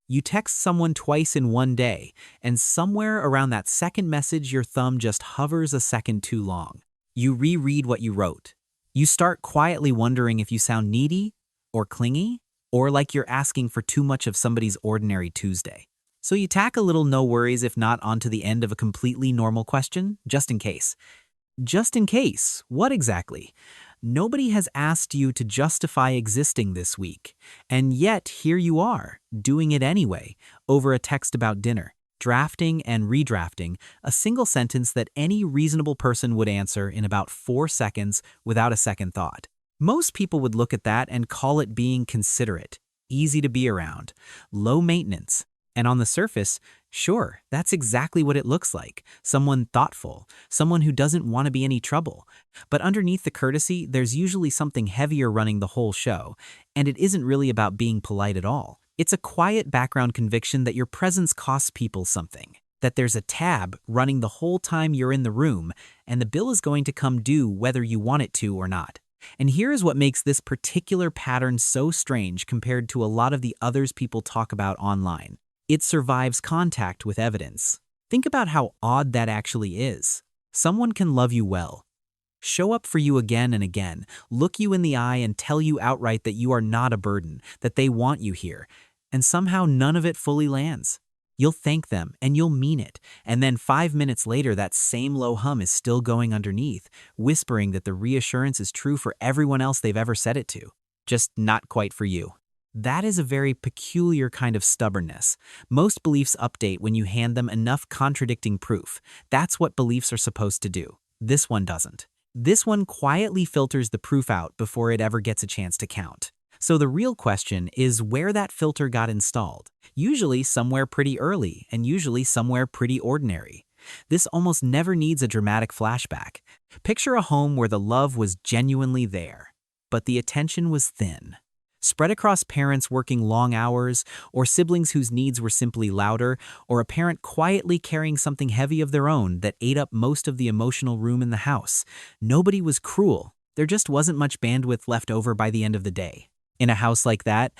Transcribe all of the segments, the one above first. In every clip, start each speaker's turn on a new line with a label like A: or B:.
A: You text someone twice in one day, and somewhere around that second message, your thumb just hovers a second too long. You reread what you wrote. You start quietly wondering if you sound needy or clingy or like you're asking for too much of somebody's ordinary Tuesday. So you tack a little no worries if not onto the end of a completely normal question, just in case. Just in case, what exactly? Nobody has asked you to justify existing this week, and yet here you are, doing it anyway, over a text about dinner, drafting and redrafting a single sentence that any reasonable person would answer in about 4 seconds without a second thought. Most people would look at that and call it being considerate, easy to be around, low maintenance. And on the surface, sure, that's exactly what it looks like. Someone thoughtful, someone who doesn't want to be any trouble. But underneath the courtesy, there's usually something heavier running the whole show, and it isn't really about being polite at all. It's a quiet background conviction that your presence costs people something, that there's a tab running the whole time you're in the room, and the bill is going to come due whether you want it to or not. And here is what makes this particular pattern so strange compared to a lot of the others people talk about online. It survives contact with evidence. Think about how odd that actually is. Someone can love you well, show up for you again and again, look you in the eye and tell you outright that you are not a burden, that they want you here, and somehow none of it fully lands. You'll thank them and you'll mean it, and then 5 minutes later that same low hum is still going underneath, whispering that the reassurance is true for everyone else they've ever said it to, just not quite for you. That is a very peculiar kind of stubbornness. Most beliefs update when you hand them enough contradicting proof. That's what beliefs are supposed to do. This one doesn't. This one quietly filters the proof out before it ever gets a chance to count. So the real question is where that filter got installed. Usually somewhere pretty early, and usually somewhere pretty ordinary. This almost never needs a dramatic flashback. Picture a home where the love was genuinely there, but the attention was thin. Spread across parents working long hours, or siblings whose needs were simply louder, or a parent quietly carrying something heavy of their own that ate up most of the emotional room in the house. Nobody was cruel. There just wasn't much bandwidth left over by the end of the day. In a house like that,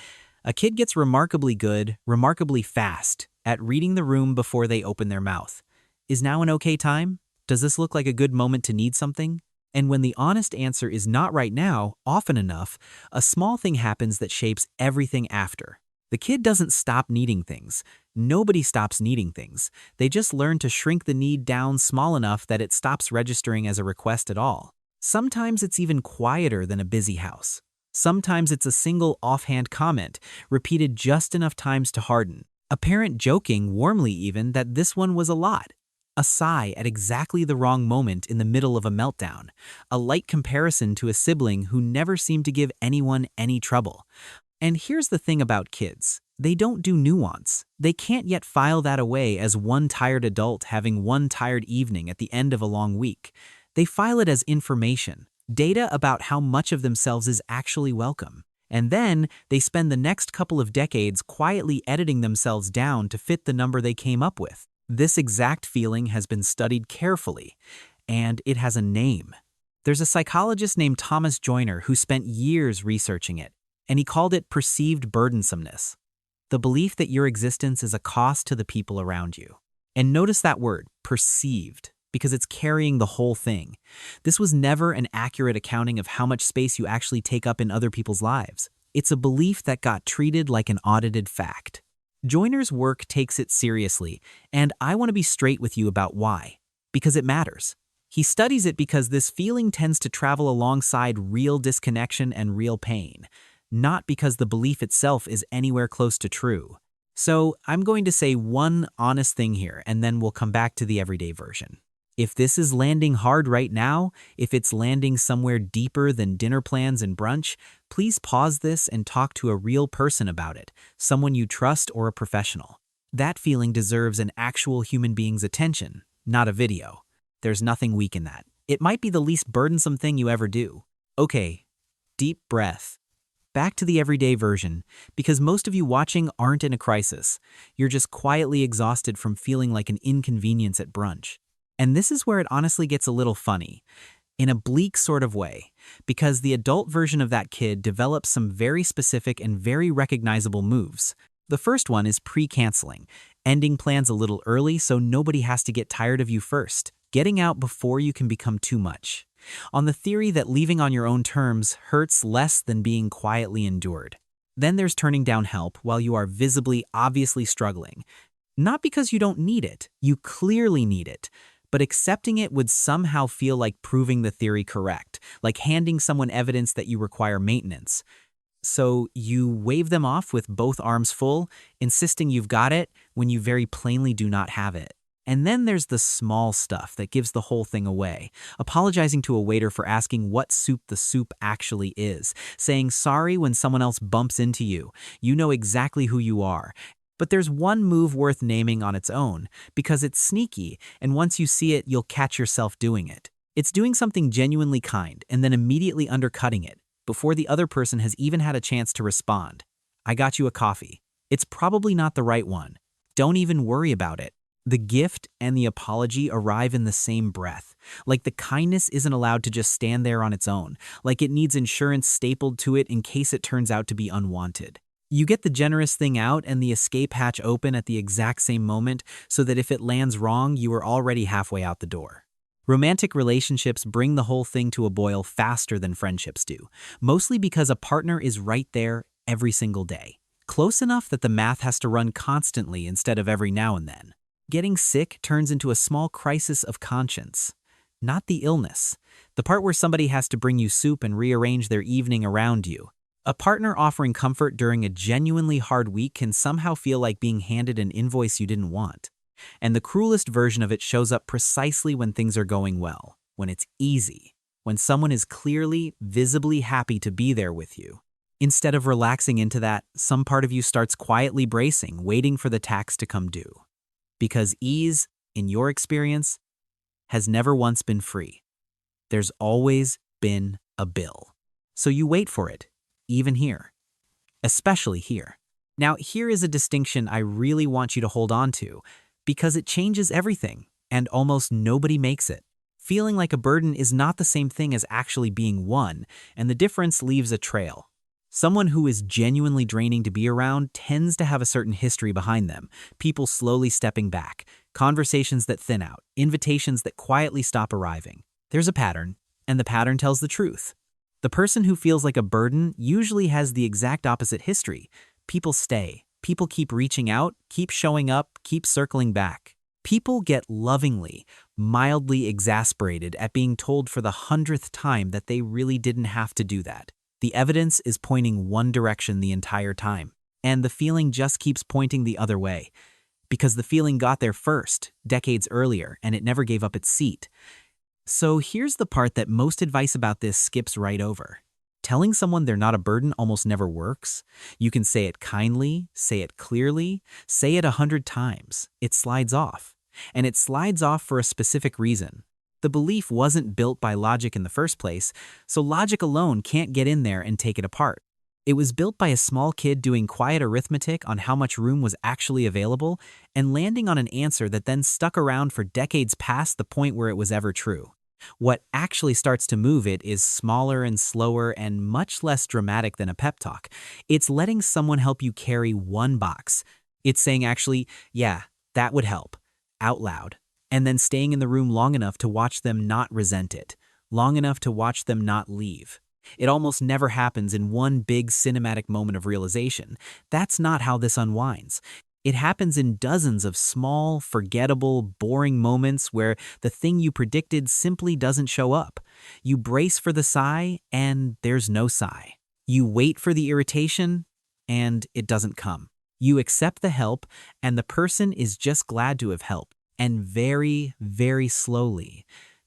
A: a kid gets remarkably good, remarkably fast, at reading the room before they open their mouth. Is now an okay time? Does this look like a good moment to need something? And when the honest answer is not right now, often enough, a small thing happens that shapes everything after. The kid doesn't stop needing things. Nobody stops needing things. They just learn to shrink the need down small enough that it stops registering as a request at all. Sometimes it's even quieter than a busy house. Sometimes it's a single offhand comment, repeated just enough times to harden. A parent joking, warmly even, that this one was a lot. A sigh at exactly the wrong moment in the middle of a meltdown. A light comparison to a sibling who never seemed to give anyone any trouble. And here's the thing about kids. They don't do nuance. They can't yet file that away as one tired adult having one tired evening at the end of a long week. They file it as information, data about how much of themselves is actually welcome. And then they spend the next couple of decades quietly editing themselves down to fit the number they came up with. This exact feeling has been studied carefully, and it has a name. There's a psychologist named Thomas Joyner who spent years researching it, and he called it perceived burdensomeness. The belief that your existence is a cost to the people around you. And notice that word, perceived, because it's carrying the whole thing. This was never an accurate accounting of how much space you actually take up in other people's lives. It's a belief that got treated like an audited fact. Joyner's work takes it seriously, and I want to be straight with you about why. Because it matters. He studies it because this feeling tends to travel alongside real disconnection and real pain, not because the belief itself is anywhere close to true. So I'm going to say one honest thing here, and then we'll come back to the everyday version. If this is landing hard right now, if it's landing somewhere deeper than dinner plans and brunch, please pause this and talk to a real person about it, someone you trust or a professional. That feeling deserves an actual human being's attention, not a video. There's nothing weak in that. It might be the least burdensome thing you ever do. Okay, deep breath. Back to the everyday version, because most of you watching aren't in a crisis. You're just quietly exhausted from feeling like an inconvenience at brunch. And this is where it honestly gets a little funny, in a bleak sort of way, because the adult version of that kid develops some very specific and very recognizable moves. The first one is pre-canceling, ending plans a little early so nobody has to get tired of you first, getting out before you can become too much. On the theory that leaving on your own terms hurts less than being quietly endured. Then there's turning down help while you are visibly, obviously struggling. Not because you don't need it, you clearly need it, but accepting it would somehow feel like proving the theory correct, like handing someone evidence that you require maintenance. So you wave them off with both arms full, insisting you've got it when you very plainly do not have it. And then there's the small stuff that gives the whole thing away. Apologizing to a waiter for asking what soup the soup actually is. Saying sorry when someone else bumps into you. You know exactly who you are. But there's one move worth naming on its own, because it's sneaky, and once you see it, you'll catch yourself doing it. It's doing something genuinely kind, and then immediately undercutting it, before the other person has even had a chance to respond. I got you a coffee. It's probably not the right one. Don't even worry about it. The gift and the apology arrive in the same breath. Like the kindness isn't allowed to just stand there on its own. Like it needs insurance stapled to it in case it turns out to be unwanted. You get the generous thing out and the escape hatch open at the exact same moment so that if it lands wrong, you are already halfway out the door. Romantic relationships bring the whole thing to a boil faster than friendships do, mostly because a partner is right there every single day. Close enough that the math has to run constantly instead of every now and then. Getting sick turns into a small crisis of conscience. Not the illness. The part where somebody has to bring you soup and rearrange their evening around you. A partner offering comfort during a genuinely hard week can somehow feel like being handed an invoice you didn't want. And the cruelest version of it shows up precisely when things are going well, when it's easy, when someone is clearly, visibly happy to be there with you. Instead of relaxing into that, some part of you starts quietly bracing, waiting for the tax to come due. Because ease, in your experience, has never once been free. There's always been a bill. So you wait for it, even here. Especially here. Now, here is a distinction I really want you to hold on to, because it changes everything, and almost nobody makes it. Feeling like a burden is not the same thing as actually being one, and the difference leaves a trail. Someone who is genuinely draining to be around tends to have a certain history behind them, people slowly stepping back, conversations that thin out, invitations that quietly stop arriving. There's a pattern, and the pattern tells the truth. The person who feels like a burden usually has the exact opposite history. People stay. People keep reaching out, keep showing up, keep circling back. People get lovingly, mildly exasperated at being told for the 100th time that they really didn't have to do that. The evidence is pointing one direction the entire time, and the feeling just keeps pointing the other way. Because the feeling got there first, decades earlier, and it never gave up its seat. So here's the part that most advice about this skips right over. Telling someone they're not a burden almost never works. You can say it kindly, say it clearly, say it 100 times. It slides off. And it slides off for a specific reason. The belief wasn't built by logic in the first place, so logic alone can't get in there and take it apart. It was built by a small kid doing quiet arithmetic on how much room was actually available and landing on an answer that then stuck around for decades past the point where it was ever true. What actually starts to move it is smaller and slower and much less dramatic than a pep talk. It's letting someone help you carry one box. It's saying actually, yeah, that would help, out loud. And then staying in the room long enough to watch them not resent it, long enough to watch them not leave. It almost never happens in one big cinematic moment of realization. That's not how this unwinds. It happens in dozens of small, forgettable, boring moments where the thing you predicted simply doesn't show up. You brace for the sigh, and there's no sigh. You wait for the irritation, and it doesn't come. You accept the help, and the person is just glad to have helped. And very, very slowly,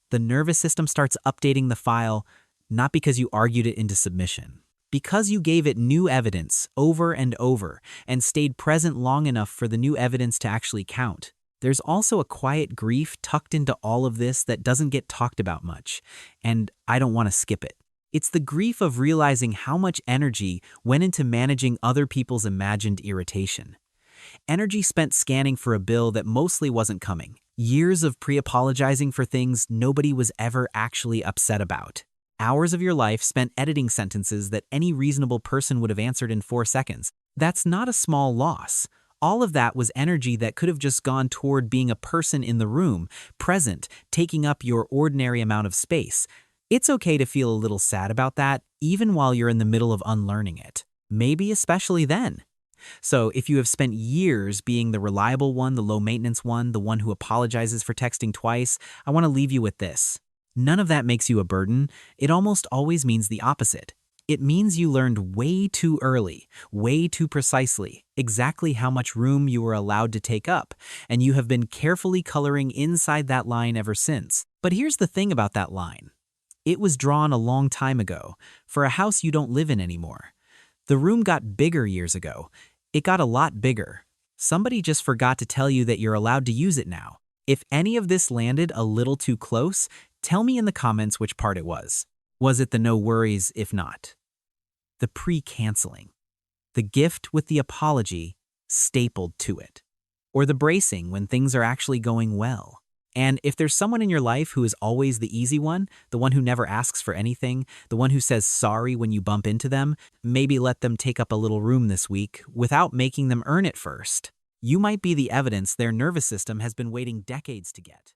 A: the nervous system starts updating the file, not because you argued it into submission, because you gave it new evidence over and over and stayed present long enough for the new evidence to actually count. There's also a quiet grief tucked into all of this that doesn't get talked about much, and I don't want to skip it. It's the grief of realizing how much energy went into managing other people's imagined irritation. Energy spent scanning for a bill that mostly wasn't coming. Years of pre-apologizing for things nobody was ever actually upset about. Hours of your life spent editing sentences that any reasonable person would have answered in 4 seconds. That's not a small loss. All of that was energy that could have just gone toward being a person in the room, present, taking up your ordinary amount of space. It's okay to feel a little sad about that, even while you're in the middle of unlearning it. Maybe especially then. So if you have spent years being the reliable one, the low-maintenance one, the one who apologizes for texting twice, I want to leave you with this. None of that makes you a burden. It almost always means the opposite. It means you learned way too early, way too precisely, exactly how much room you were allowed to take up, and you have been carefully coloring inside that line ever since. But here's the thing about that line. It was drawn a long time ago, for a house you don't live in anymore. The room got bigger years ago. It got a lot bigger. Somebody just forgot to tell you that you're allowed to use it now. If any of this landed a little too close, tell me in the comments which part it was. Was it the no worries if not? The pre-canceling? The gift with the apology stapled to it? Or the bracing when things are actually going well? And if there's someone in your life who is always the easy one, the one who never asks for anything, the one who says sorry when you bump into them, maybe let them take up a little room this week without making them earn it first. You might be the evidence their nervous system has been waiting decades to get.